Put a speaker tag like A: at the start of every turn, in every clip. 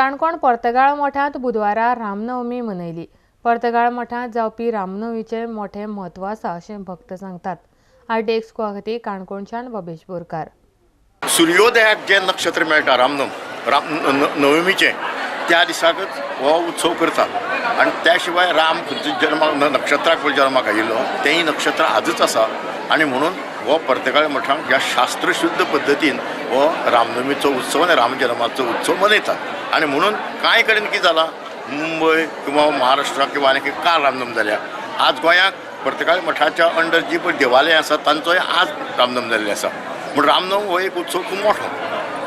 A: काणकोण पर्तगाळ मठांत बुधवारा रामनवमी मनयली। पर्तगाळ मठांत जावपी रामनवमीचे मोठे म्हत्व आसा अशें भक्त सांगतात। आरटीएक्स खातीर काणकोणच्यान बबेश बोरकार।
B: सूर्योदयाक जे नक्षत्र मेळटा रामनवमीचे त्या दिसाकच हो उत्सव करतात आणि त्या शिवाय राम जन्माक नक्षत्राक जन्माक आयिल्लो तेंय नक्षत्र आजच आसा आणि म्हणून हो पर्तगाळ मठांत ह्या शास्त्रशुद्ध पद्दतीन हो रामनवमीचो उत्सव आनी राम जन्माचो उत्सव मनयतात। आणि म्हणून कांय कडेन कितें जालां, मुंबय किंवा महाराष्ट्रा किंवा आनी काल रामनवमी जाल्या। आज गोंयाक पर्तगाळ मठाच्या अंडर जी पळय देवालय आसा तांचोय आज रामनवमी जाल्ली आसा। म्हण रामनवमी हो एक उत्सव खूब मोठो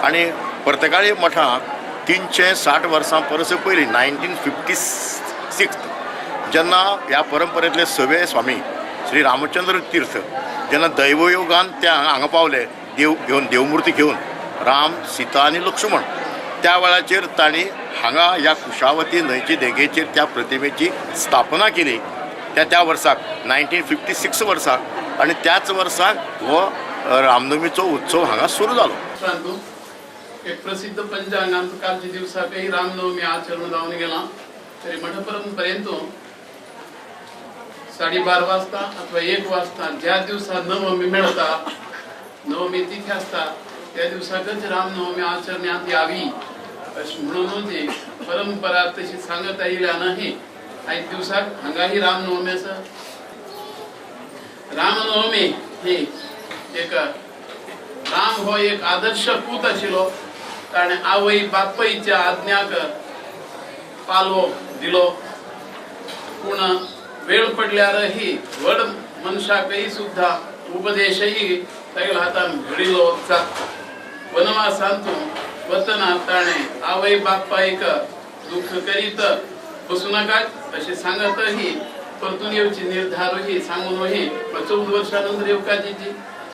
B: आणि पर्तगाळी मठांत 360 वर्सां परस पयलीं 1956 जेन्ना ह्या परंपरेंतले सवे स्वामी श्री रामचंद्र तीर्थ जेन्ना दैवयोगान ते हांगा पावले देवमुर्ती घेवन राम, सीता आनी लक्ष्मण, त्या वेळाचेर तांणी हांगा ह्या कुशावती न्हंयचे देगेचेर त्या प्रतिमेची स्थापना केली त्या वर्साक 1956 वर्साक आणि त्याच वर्साक हो रामनवमीचो उत्सव हांगा सुरू जालो।
C: एक प्रसिद्ध पंचांगांत कालच्या दिवसाकय रामनवमी आचरण जावन गेला। तरी मठपरंपरेंत 12:30 वाजता अथवा 1 वाजता ज्या दिवसा नवमी मेळटा, नवमी तिथी आसता, त्या दिवसाकच रामनवमी आचरण्यात यावी अशी म्हणून परंपरा तशी सांगत आयिल्ल्यानही आयज दिवसाक हांगाही रामनवमी आसा। रामनवमी ही एक राम हो एक आदर्श पूत आशिल्लो। ताणे आवय बापायच्या आज्ञाक पालवो दिलो, पूण वेळ पडल्यारही व्हड मनशाकय सुद्धा उपदेशही तागेल्या हातान घडिल्लो वनवासांतून वतना ताणे आवय बापायक दुःख करीत बसू नाकात असे सांगतही परतून येवची निर्धारही सांगूनही 14 वर्षानंतर येवकाची